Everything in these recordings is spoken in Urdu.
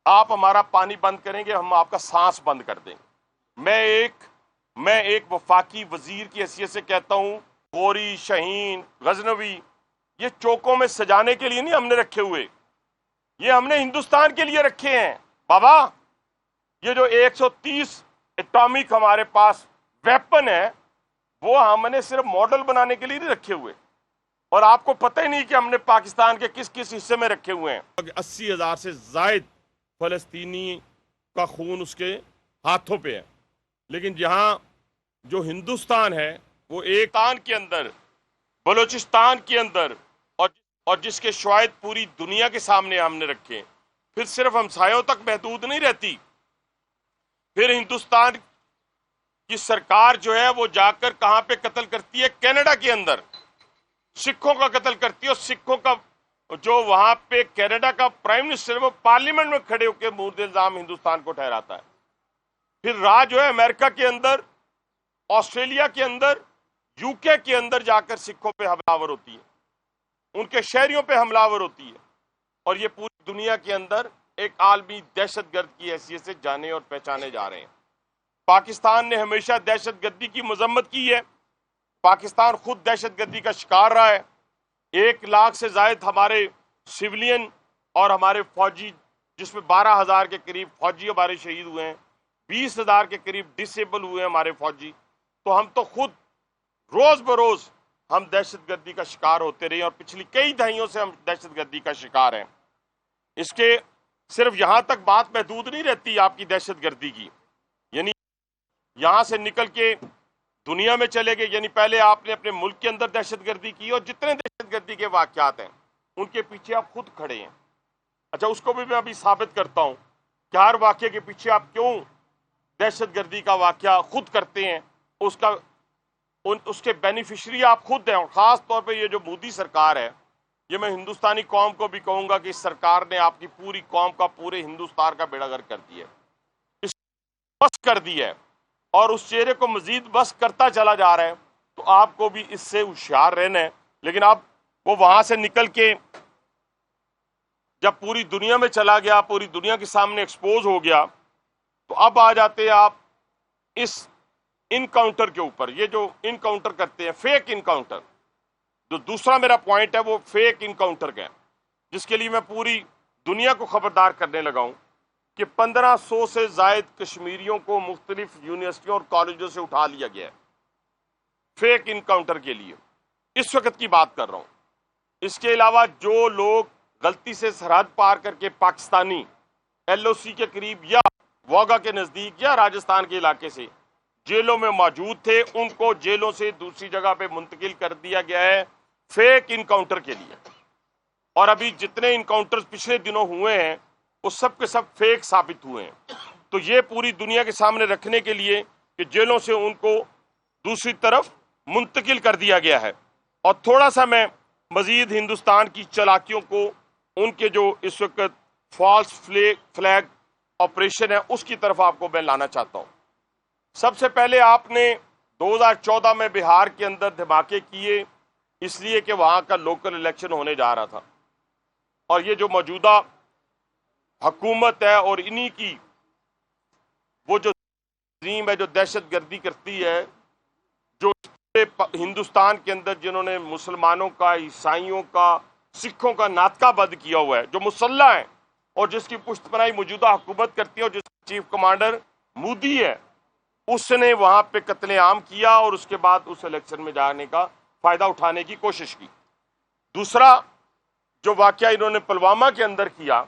آپ ہمارا پانی بند کریں گے، ہم آپ کا سانس بند کر دیں گے۔ میں ایک وفاقی وزیر کی حیثیت سے کہتا ہوں، غوری، شاہین، غزنوی یہ چوکوں میں سجانے کے لیے نہیں ہم نے رکھے ہوئے، یہ ہم نے ہندوستان کے لیے رکھے ہیں۔ بابا یہ جو 130 اٹامک ہمارے پاس ویپن ہے، وہ ہم نے صرف ماڈل بنانے کے لیے نہیں رکھے ہوئے، اور آپ کو پتہ ہی نہیں کہ ہم نے پاکستان کے کس کس حصے میں رکھے ہوئے ہیں۔ 80,000 سے زائد فلسطینی کا خون اس کے ہاتھوں پہ ہے، لیکن جہاں جو ہندوستان ہے وہ ایک تان کے اندر، بلوچستان کے اندر، اور جس کے شواہد پوری دنیا کے سامنے ہم نے رکھے، پھر صرف ہمسایوں تک محدود نہیں رہتی، پھر ہندوستان کی سرکار جو ہے وہ جا کر کہاں پہ قتل کرتی ہے؟ کینیڈا کے اندر سکھوں کا قتل کرتی ہے، اور سکھوں کا جو وہاں پہ کینیڈا کا پرائم منسٹر وہ پارلیمنٹ میں کھڑے ہو کے مورد الزام ہندوستان کو ٹھہراتا ہے۔ پھر راج جو ہے امریکہ کے اندر، آسٹریلیا کے اندر، یو کے اندر جا کر سکھوں پہ حملہ ور ہوتی ہے، ان کے شہریوں پہ حملہ ور ہوتی ہے، اور یہ پوری دنیا کے اندر ایک عالمی دہشت گرد کی حیثیت سے جانے اور پہچانے جا رہے ہیں۔ پاکستان نے ہمیشہ دہشت گردی کی مذمت کی ہے، پاکستان خود دہشت گردی کا شکار رہا ہے۔ 1 لاکھ سے زائد ہمارے سولین اور ہمارے فوجی، جس میں 12,000 کے قریب فوجی ہمارے شہید ہوئے ہیں، 20,000 کے قریب ڈسیبل ہوئے ہیں ہمارے فوجی، تو ہم تو خود روز بروز ہم دہشت گردی کا شکار ہوتے رہے، اور پچھلی کئی دہائیوں سے ہم دہشت گردی کا شکار ہیں۔ اس کے صرف یہاں تک بات محدود نہیں رہتی آپ کی دہشت گردی کی، یعنی یہاں سے نکل کے دنیا میں چلے گئے، یعنی پہلے آپ نے اپنے ملک کے اندر دہشت گردی کی، اور جتنے دہشت گردی کے واقعات ہیں ان کے پیچھے آپ خود کھڑے ہیں۔ اچھا، اس کو بھی میں ابھی ثابت کرتا ہوں کہ ہر واقعے کے پیچھے آپ کیوں دہشت گردی کا واقعہ خود کرتے ہیں، اس کے بینیفیشری آپ خود ہیں۔ اور خاص طور پہ یہ جو مودی سرکار ہے، یہ میں ہندوستانی قوم کو بھی کہوں گا کہ اس سرکار نے آپ کی پوری قوم کا، پورے ہندوستان کا بیڑا غرق کر دیا ہے، اس بس کر دی ہے، اور اس چہرے کو مزید بس کرتا چلا جا رہا ہے۔ تو آپ کو بھی اس سے ہوشیار رہنا ہے۔ لیکن اب وہ وہاں سے نکل کے جب پوری دنیا میں چلا گیا، پوری دنیا کے سامنے ایکسپوز ہو گیا، تو اب آ جاتے ہیں آپ اس انکاؤنٹر کے اوپر۔ یہ جو انکاؤنٹر کرتے ہیں، فیک انکاؤنٹر، جو دوسرا میرا پوائنٹ ہے وہ فیک انکاؤنٹر کا ہے، جس کے لیے میں پوری دنیا کو خبردار کرنے لگا ہوں کہ 1500 سے زائد کشمیریوں کو مختلف یونیورسٹیوں اور کالجوں سے اٹھا لیا گیا ہے فیک انکاؤنٹر کے لیے۔ اس وقت کی بات کر رہا ہوں۔ اس کے علاوہ جو لوگ غلطی سے سرحد پار کر کے پاکستانی ایل او سی کے قریب یا واگا کے نزدیک یا راجستھان کے علاقے سے جیلوں میں موجود تھے، ان کو جیلوں سے دوسری جگہ پہ منتقل کر دیا گیا ہے فیک انکاؤنٹر کے لیے۔ اور ابھی جتنے انکاؤنٹر پچھلے دنوں ہوئے ہیں وہ سب کے سب فیک ثابت ہوئے ہیں۔ تو یہ پوری دنیا کے سامنے رکھنے کے لیے کہ جیلوں سے ان کو دوسری طرف منتقل کر دیا گیا ہے۔ اور تھوڑا سا میں مزید ہندوستان کی چالاکیوں کو، ان کے جو اس وقت فالس فلیگ آپریشن ہے، اس کی طرف آپ کو میں لانا چاہتا ہوں۔ سب سے پہلے آپ نے 2014 میں بہار کے اندر دھماکے کیے، اس لیے کہ وہاں کا لوکل الیکشن ہونے جا رہا تھا، اور یہ جو موجودہ حکومت ہے اور انہی کی وہ جو تنظیم ہے جو دہشت گردی کرتی ہے، جو ہندوستان کے اندر جنہوں نے مسلمانوں کا، عیسائیوں کا، سکھوں کا ناطقہ بند کیا ہوا ہے، جو مسلح ہیں، اور جس کی پشت پناہی موجودہ حکومت کرتی ہے، اور جس کا چیف کمانڈر مودی ہے، اس نے وہاں پہ قتل عام کیا، اور اس کے بعد اس الیکشن میں جانے کا فائدہ اٹھانے کی کوشش کی۔ دوسرا جو واقعہ انہوں نے پلوامہ کے اندر کیا،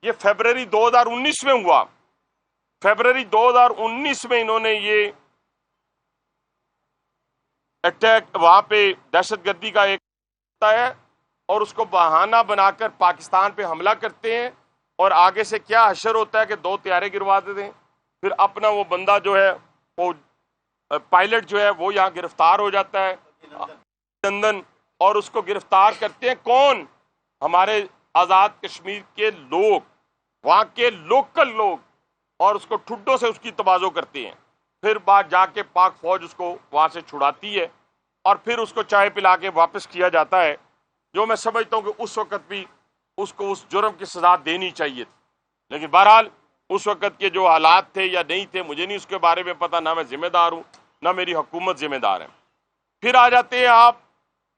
یہ فیبروری 2019 میں ہوا۔ فیبروری 2019 میں انہوں نے یہ اٹیک، وہاں پہ دہشت گردی کا ایک ہے، اور اس کو بہانہ بنا کر پاکستان پہ حملہ کرتے ہیں، اور آگے سے کیا حشر ہوتا ہے کہ 2 طیارے گروا دیتے ہیں۔ پھر اپنا وہ بندہ جو ہے، وہ پائلٹ جو ہے، وہ یہاں گرفتار ہو جاتا ہے لندن، اور اس کو گرفتار کرتے ہیں کون؟ ہمارے آزاد کشمیر کے لوگ، وہاں کے لوکل لوگ، اور اس کو ٹھڈوں سے اس کی تبازو کرتے ہیں۔ پھر بعد جا کے پاک فوج اس کو وہاں سے چھڑاتی ہے، اور پھر اس کو چائے پلا کے واپس کیا جاتا ہے، جو میں سمجھتا ہوں کہ اس وقت بھی اس کو اس جرم کی سزا دینی چاہیے تھی۔ لیکن بہرحال اس وقت کے جو حالات تھے یا نہیں تھے مجھے نہیں اس کے بارے میں پتا، نہ میں ذمہ دار ہوں نہ میری حکومت ذمہ دار ہے۔ پھر آ جاتے ہیں آپ،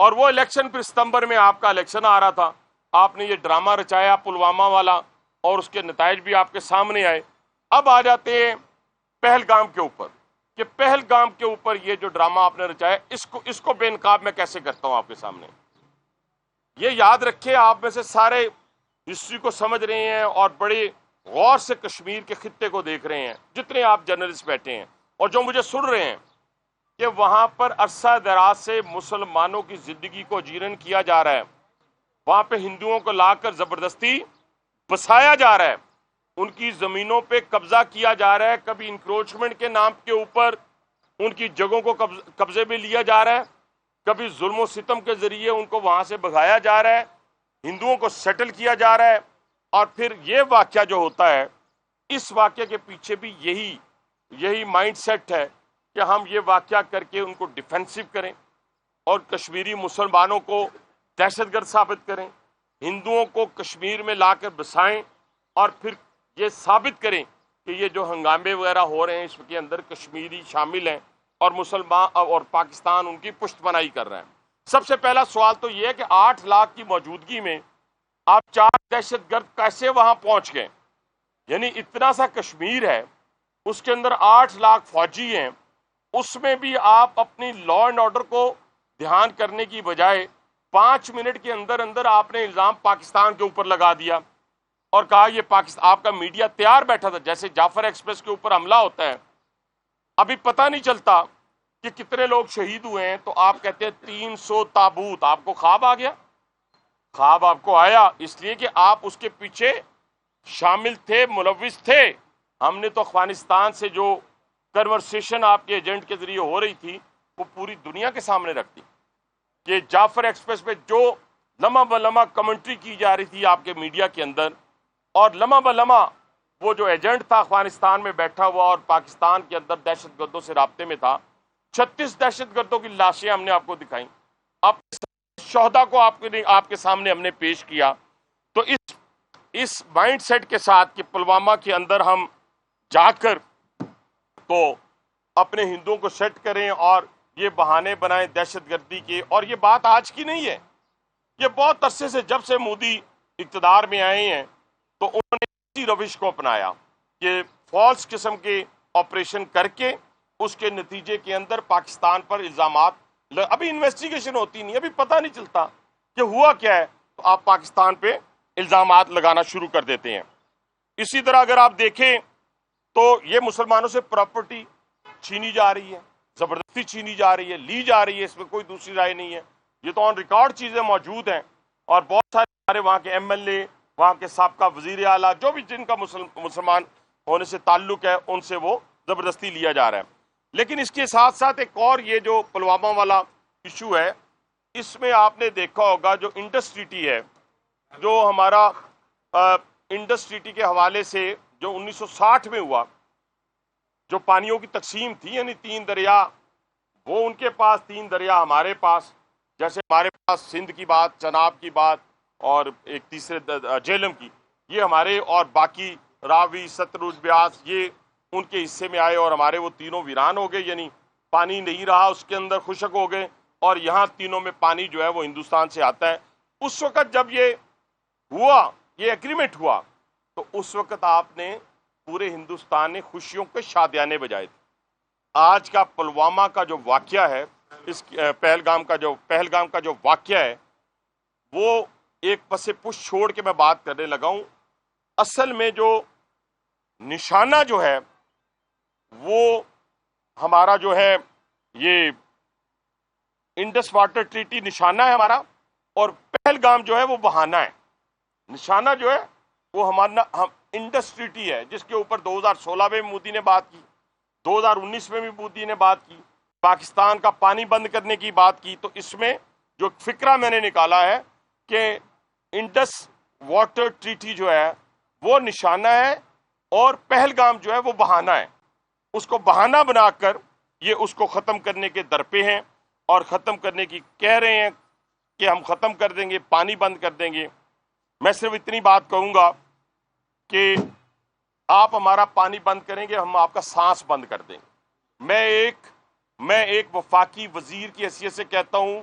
اور وہ الیکشن پھر ستمبر میں آپ کا الیکشن آ رہا تھا، آپ نے یہ ڈرامہ رچایا پلوامہ والا اور اس کے نتائج بھی آپ کے سامنے آئے۔ اب آ جاتے ہیں پہلگام کے اوپر، کہ پہلگام کے اوپر یہ جو ڈرامہ آپ نے رچایا اس کو بے نقاب میں کیسے کرتا ہوں آپ کے سامنے۔ یہ یاد رکھیں، آپ میں سے سارے ہسٹری کو سمجھ رہے ہیں اور بڑے غور سے کشمیر کے خطے کو دیکھ رہے ہیں، جتنے آپ جرنلسٹ بیٹھے ہیں اور جو مجھے سن رہے ہیں، کہ وہاں پر عرصہ دراز سے مسلمانوں کی زندگی کو جیرن کیا جا رہا ہے، وہاں پہ ہندوؤں کو لا کر زبردستی بسایا جا رہا ہے، ان کی زمینوں پہ قبضہ کیا جا رہا ہے، کبھی انکروچمنٹ کے نام کے اوپر ان کی جگہوں کو قبضے میں لیا جا رہا ہے، کبھی ظلم و ستم کے ذریعے ان کو وہاں سے بھگایا جا رہا ہے، ہندوؤں کو سیٹل کیا جا رہا ہے۔ اور پھر یہ واقعہ جو ہوتا ہے، اس واقعے کے پیچھے بھی یہی مائنڈ سیٹ ہے کہ ہم یہ واقعہ کر کے ان کو ڈیفینسو کریں اور کشمیری مسلمانوں کو دہشت گرد ثابت کریں، ہندوؤں کو کشمیر میں لا کر بسائیں، اور پھر یہ ثابت کریں کہ یہ جو ہنگامے وغیرہ ہو رہے ہیں اس کے اندر کشمیری شامل ہیں اور مسلمان اور پاکستان ان کی پشت بنائی کر رہا ہے۔ سب سے پہلا سوال تو یہ ہے کہ 8 لاکھ کی موجودگی میں آپ 4 دہشت گرد کیسے وہاں پہنچ گئے؟ یعنی اتنا سا کشمیر ہے، اس کے اندر 8 لاکھ فوجی ہیں، اس میں بھی آپ اپنی لا اینڈ آرڈر کو دھیان کرنے کی بجائے 5 منٹ کے اندر اندر آپ نے الزام پاکستان کے اوپر لگا دیا اور کہا یہ پاکستان۔ آپ کا میڈیا تیار بیٹھا تھا، جیسے جعفر ایکسپریس کے اوپر حملہ ہوتا ہے، ابھی پتہ نہیں چلتا کہ کتنے لوگ شہید ہوئے ہیں، تو آپ کہتے ہیں 300 تابوت۔ آپ کو خواب آ گیا؟ خواب آپ کو آیا اس لیے کہ آپ اس کے پیچھے شامل تھے، ملوث تھے۔ ہم نے تو افغانستان سے جو کنورسیشن آپ کے ایجنٹ کے ذریعے ہو رہی تھی وہ پوری دنیا کے سامنے رکھ دی، کہ جعفر ایکسپریس پہ جو لمحہ بلمحہ کمنٹری کی جا رہی تھی آپ کے میڈیا کے اندر، اور لمحہ بلمحہ وہ جو ایجنٹ تھا افغانستان میں بیٹھا ہوا اور پاکستان کے اندر دہشت گردوں سے رابطے میں تھا، 36 دہشت گردوں کی لاشیں ہم نے آپ کو دکھائیں، آپ شہدا کو آپ کے سامنے ہم نے پیش کیا۔ تو اس مائنڈ سیٹ کے ساتھ کہ پلوامہ کے اندر ہم جا کر تو اپنے ہندوؤں کو سیٹ کریں اور یہ بہانے بنائیں دہشت گردی کے، اور یہ بات آج کی نہیں ہے، یہ بہت عرصے سے جب سے مودی اقتدار میں آئے ہیں تو انہوں نے اسی روش کو اپنایا کہ فالس قسم کے آپریشن کر کے اس کے نتیجے کے اندر پاکستان پر الزامات، ابھی انویسٹیگیشن ہوتی نہیں، ابھی پتہ نہیں چلتا کہ ہوا کیا ہے، تو آپ پاکستان پہ الزامات لگانا شروع کر دیتے ہیں۔ اسی طرح اگر آپ دیکھیں تو یہ مسلمانوں سے پراپرٹی چھینی جا رہی ہے، زبردستی چھینی جا رہی ہے، لی جا رہی ہے، اس میں کوئی دوسری رائے نہیں ہے، یہ تو آن ریکارڈ چیزیں موجود ہیں، اور بہت سارے وہاں کے ایم ایل اے، وہاں کے سابقہ وزیر اعلیٰ، جو بھی جن کا مسلمان ہونے سے تعلق ہے، ان سے وہ زبردستی لیا جا رہا ہے۔ لیکن اس کے ساتھ ساتھ ایک اور یہ جو پلوامہ والا ایشو ہے، اس میں آپ نے دیکھا ہوگا جو انڈس ٹریٹی ہے، جو ہمارا انڈس ٹریٹی کے حوالے سے جو 1960 میں ہوا، جو پانیوں کی تقسیم تھی، یعنی 3 دریا وہ ان کے پاس، 3 دریا ہمارے پاس، جیسے ہمارے پاس سندھ کی بات، چناب کی بات اور ایک تیسرے جہلم کی، یہ ہمارے، اور باقی راوی، ستلج، بیاس یہ ان کے حصے میں آئے، اور ہمارے وہ تینوں ویران ہو گئے، یعنی پانی نہیں رہا اس کے اندر، خشک ہو گئے، اور یہاں تینوں میں پانی جو ہے وہ ہندوستان سے آتا ہے۔ اس وقت جب یہ ہوا، یہ ایگریمنٹ ہوا، تو اس وقت آپ نے پورے ہندوستان نے خوشیوں کے شادیانے بجائے تھے۔ آج کا پلوامہ کا جو واقعہ ہے، اس پہلگام کا جو واقعہ ہے، وہ ایک پس پش چھوڑ کے میں بات کرنے لگا ہوں۔ اصل میں جو نشانہ جو ہے وہ ہمارا جو ہے یہ انڈس واٹر ٹریٹی نشانہ ہے ہمارا، اور پہلگام جو ہے وہ بہانہ ہے۔ نشانہ جو ہے وہ ہمارا انڈس ٹریٹی ہے، جس کے اوپر 2016 میں مودی نے بات کی، 2019 میں بھی مودی نے بات کی، پاکستان کا پانی بند کرنے کی بات کی۔ تو اس میں جو فکرہ میں نے نکالا ہے کہ انڈس واٹر ٹریٹی جو ہے وہ نشانہ ہے، اور پہلگام جو ہے وہ بہانہ ہے۔ اس کو بہانہ بنا کر یہ اس کو ختم کرنے کے درپے ہیں، اور ختم کرنے کی کہہ رہے ہیں کہ ہم ختم کر دیں گے، پانی بند کر دیں گے۔ میں صرف اتنی بات کہوں گا کہ آپ ہمارا پانی بند کریں گے، ہم آپ کا سانس بند کر دیں گے۔ میں ایک وفاقی وزیر کی حیثیت سے کہتا ہوں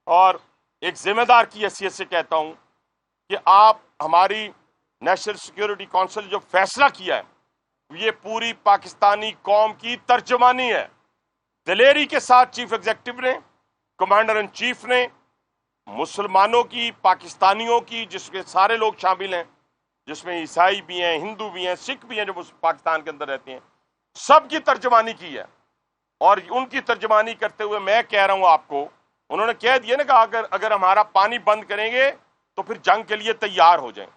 اور ایک ذمہ دار کی حیثیت سے کہتا ہوں کہ آپ ہماری نیشنل سیکیورٹی کونسل جو فیصلہ کیا ہے یہ پوری پاکستانی قوم کی ترجمانی ہے۔ دلیری کے ساتھ چیف ایگزیکٹو نے، کمانڈر ان چیف نے، مسلمانوں کی، پاکستانیوں کی، جس میں سارے لوگ شامل ہیں، جس میں عیسائی بھی ہیں، ہندو بھی ہیں، سکھ بھی ہیں جو پاکستان کے اندر رہتے ہیں، سب کی ترجمانی کی ہے۔ اور ان کی ترجمانی کرتے ہوئے میں کہہ رہا ہوں آپ کو، انہوں نے کہہ دیا نا کہ اگر ہمارا پانی بند کریں گے تو پھر جنگ کے لیے تیار ہو جائیں۔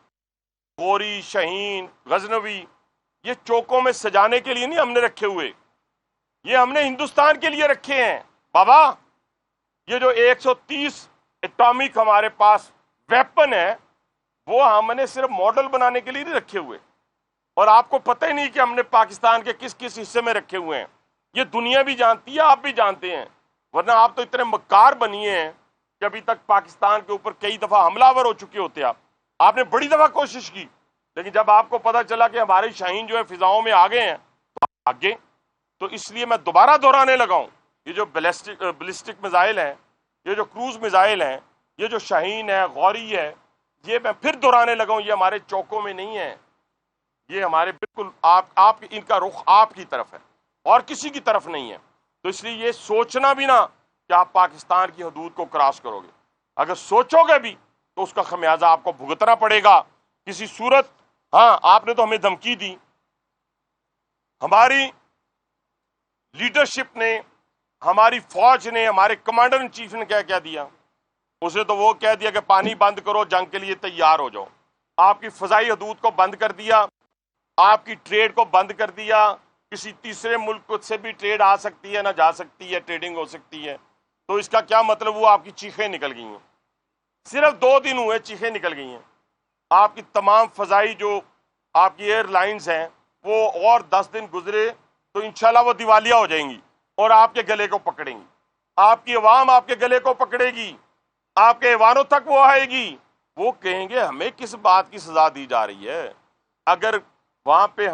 غوری، شہین، غزنوی، یہ چوکوں میں سجانے کے لیے نہیں ہم نے رکھے ہوئے، یہ ہم نے ہندوستان کے لیے رکھے ہیں بابا۔ یہ جو 130 ایٹامک ہمارے پاس ویپن ہے وہ ہم نے صرف ماڈل بنانے کے لیے نہیں رکھے ہوئے، اور آپ کو پتہ ہی نہیں کہ ہم نے پاکستان کے کس کس حصے میں رکھے ہوئے ہیں۔ یہ دنیا بھی جانتی ہے، آپ بھی جانتے ہیں، ورنہ آپ تو اتنے مکار بنیے ہیں کہ ابھی تک پاکستان کے اوپر کئی دفعہ حملہ آور ہو چکے ہوتے آپ نے بڑی دفعہ کوشش کی، لیکن جب آپ کو پتہ چلا کہ ہمارے شاہین جو ہے فضاؤں میں آگے ہیں تو آگے۔ تو اس لیے میں دوبارہ دہرانے لگا ہوں، یہ جو بلسٹک میزائل ہیں، یہ جو کروز میزائل ہیں، یہ جو شاہین ہے، غوری ہے، یہ میں پھر دہرانے لگا ہوں، یہ ہمارے چوکوں میں نہیں ہے، یہ ہمارے بالکل آپ ان کا رخ آپ کی طرف ہے اور کسی کی طرف نہیں ہے۔ تو اس لیے یہ سوچنا بھی نہ کہ آپ پاکستان کی حدود کو کراس کرو گے، اگر سوچو گے بھی تو اس کا خمیازہ آپ کو بھگتنا پڑے گا کسی صورت۔ ہاں، آپ نے تو ہمیں دھمکی دی، ہماری لیڈرشپ نے، ہماری فوج نے، ہمارے کمانڈر ان چیف نے کیا دیا، اسے تو وہ کہہ دیا کہ پانی بند کرو، جنگ کے لیے تیار ہو جاؤ۔ آپ کی فضائی حدود کو بند کر دیا، آپ کی ٹریڈ کو بند کر دیا، کسی تیسرے ملک سے بھی ٹریڈ آ سکتی ہے، نہ جا سکتی ہے، ٹریڈنگ ہو سکتی ہے۔ تو اس کا کیا مطلب ہوا؟ آپ کی چیخیں نکل گئی ہیں، صرف 2 دن ہوئے چیخیں نکل گئی ہیں۔ آپ کی تمام فضائی جو آپ کی ایئر لائنز ہیں وہ اور 10 دن گزرے تو انشاءاللہ وہ دیوالیہ ہو جائیں گی اور آپ کے گلے کو پکڑیں گی، آپ کی عوام آپ کے گلے کو پکڑے گی، آپ کے ایوانوں تک وہ آئے گی، وہ کہیں گے ہمیں کس بات کی سزا دی جا رہی ہے؟ اگر وہاں پہ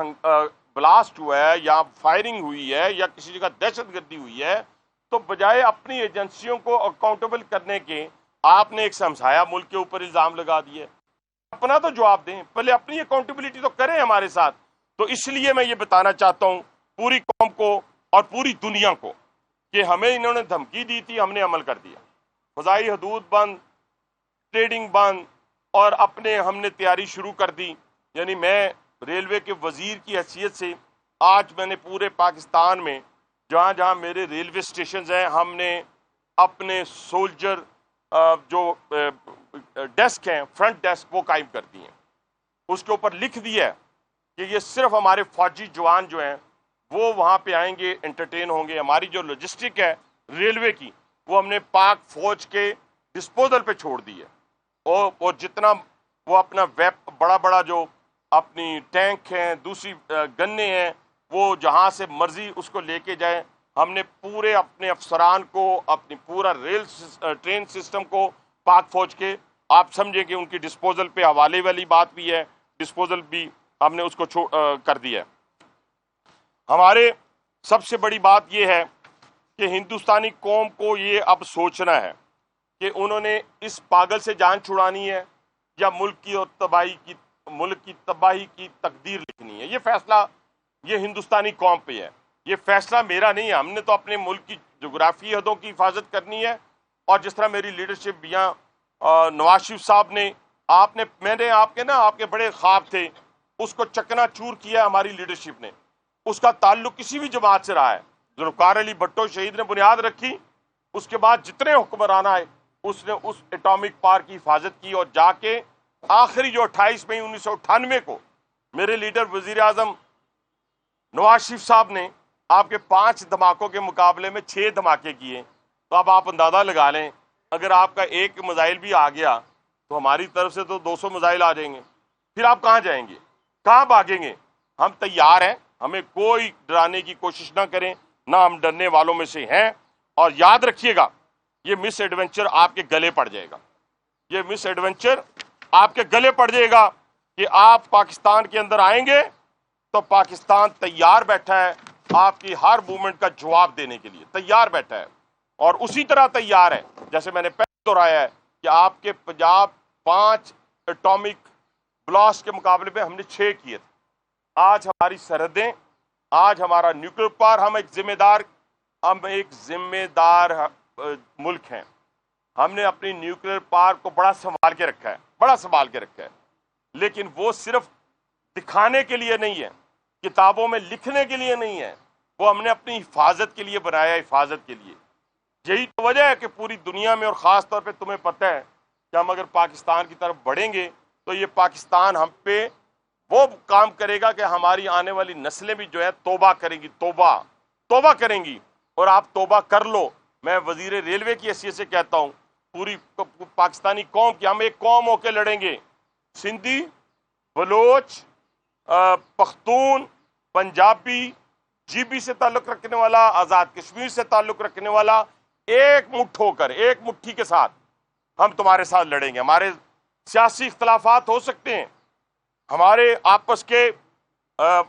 بلاسٹ ہوا ہے یا فائرنگ ہوئی ہے یا کسی جگہ دہشت گردی ہوئی ہے تو بجائے اپنی ایجنسیوں کو اکاؤنٹیبل کرنے کے آپ نے ایک ہمسایہ ملک کے اوپر الزام لگا دیے۔ اپنا تو جواب دیں، پہلے اپنی اکاؤنٹیبلٹی تو کریں ہمارے ساتھ۔ تو اس لیے میں یہ بتانا چاہتا ہوں پوری قوم کو اور پوری دنیا کو کہ ہمیں انہوں نے دھمکی دی تھی، ہم نے عمل کر دیا، فضائی حدود بند، ٹریڈنگ بند، اور ہم نے تیاری شروع کر دی۔ یعنی میں ریلوے کے وزیر کی حیثیت سے آج میں نے پورے پاکستان میں جہاں جہاں میرے ریلوے اسٹیشنز ہیں ہم نے اپنے سولجر جو ڈیسک ہیں، فرنٹ ڈیسک، وہ قائم کر دی ہیں۔ اس کے اوپر لکھ دیا ہے کہ یہ صرف ہمارے فوجی جوان جو ہیں وہ وہاں پہ آئیں گے، انٹرٹین ہوں گے۔ ہماری جو لاجسٹک ہے ریلوے کی وہ ہم نے پاک فوج کے ڈسپوزل پہ چھوڑ دی ہے، اور جتنا وہ اپنا بڑا بڑا جو اپنی ٹینک ہیں، دوسری گنے ہیں، وہ جہاں سے مرضی اس کو لے کے جائیں۔ ہم نے پورے اپنے افسران کو، اپنی پورا ٹرین سسٹم کو پاک فوج کے، آپ سمجھیں کہ ان کی ڈسپوزل پہ حوالے والی بات بھی ہے، ڈسپوزل بھی ہم نے اس کو کر دیا ہے۔ ہمارے سب سے بڑی بات یہ ہے کہ ہندوستانی قوم کو یہ اب سوچنا ہے کہ انہوں نے اس پاگل سے جان چھڑانی ہے یا ملک کی تباہی کی تقدیر لکھنی ہے۔ یہ فیصلہ یہ ہندوستانی قوم پہ ہے، یہ فیصلہ میرا نہیں ہے۔ ہم نے تو اپنے ملک کی جغرافی حدوں کی حفاظت کرنی ہے، اور جس طرح میری لیڈرشپ یہاں نواز شریف صاحب نے میں نے آپ کے بڑے خواب تھے، اس کو چکنا چور کیا ہماری لیڈرشپ نے۔ اس کا تعلق کسی بھی جماعت سے رہا ہے۔ ذوالفقار علی بھٹو شہید نے بنیاد رکھی، اس کے بعد جتنے حکمران آئے اس نے اس ایٹامک پار کی حفاظت کی، اور جا کے آخری جو 28 مئی 1998 کو میرے لیڈر وزیر اعظم نواز شریف صاحب نے آپ کے 5 دھماکوں کے مقابلے میں 6 دھماکے کیے۔ تو اب آپ اندازہ لگا لیں، اگر آپ کا ایک میزائل بھی آ گیا تو ہماری طرف سے تو 200 میزائل آ جائیں گے، پھر آپ کہاں جائیں گے، کہاں بھاگیں گے؟ ہم تیار ہیں، ہمیں کوئی ڈرانے کی کوشش نہ کریں، نہ ہم ڈرنے والوں میں سے ہیں۔ اور یاد رکھیے گا، یہ مس ایڈونچر آپ کے گلے پڑ جائے گا، یہ مس ایڈونچر آپ کے گلے پڑ جائے گا کہ آپ پاکستان کے اندر آئیں گے تو پاکستان تیار بیٹھا ہے آپ کی ہر موومنٹ کا جواب دینے کے لیے، تیار بیٹھا ہے، اور اسی طرح تیار ہے جیسے میں نے پہلے دہرایا ہے کہ آپ کے پنجاب 5 اٹامک بلاسٹ کے مقابلے میں ہم نے 6 کیے تھے۔ آج ہماری سرحدیں، آج ہمارا نیوکلیر پاور، ہم ایک ذمہ دار ملک ہیں۔ ہم نے اپنی نیوکلیر پاور کو بڑا سنبھال کے رکھا ہے، بڑا سنبھال کے رکھا ہے، لیکن وہ صرف دکھانے کے لیے نہیں ہے، کتابوں میں لکھنے کے لیے نہیں ہے، وہ ہم نے اپنی حفاظت کے لیے بنایا ہے، حفاظت کے لیے۔ یہی تو وجہ ہے کہ پوری دنیا میں، اور خاص طور پہ تمہیں پتہ ہے کہ ہم اگر پاکستان کی طرف بڑھیں گے تو یہ پاکستان ہم پہ وہ کام کرے گا کہ ہماری آنے والی نسلیں بھی جو ہے توبہ کریں گی، توبہ کریں گی، اور آپ توبہ کر لو۔ میں وزیر ریلوے کی حیثیت سے کہتا ہوں، پوری پاکستانی قوم کی، ہم ایک قوم ہو کے لڑیں گے، سندھی، بلوچ، پختون، پنجابی، جی بی سے تعلق رکھنے والا، آزاد کشمیر سے تعلق رکھنے والا، ایک مٹھ ہو کر، ایک مٹھی کے ساتھ ہم تمہارے ساتھ لڑیں گے۔ ہمارے سیاسی اختلافات ہو سکتے ہیں، ہمارے آپس کے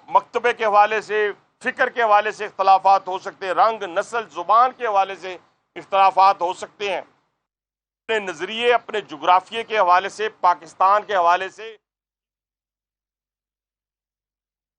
مکتبے کے حوالے سے، فکر کے حوالے سے اختلافات ہو سکتے ہیں، رنگ، نسل، زبان کے حوالے سے اختلافات ہو سکتے ہیں، اپنے نظریے، اپنے جغرافیے کے حوالے سے، پاکستان کے حوالے سے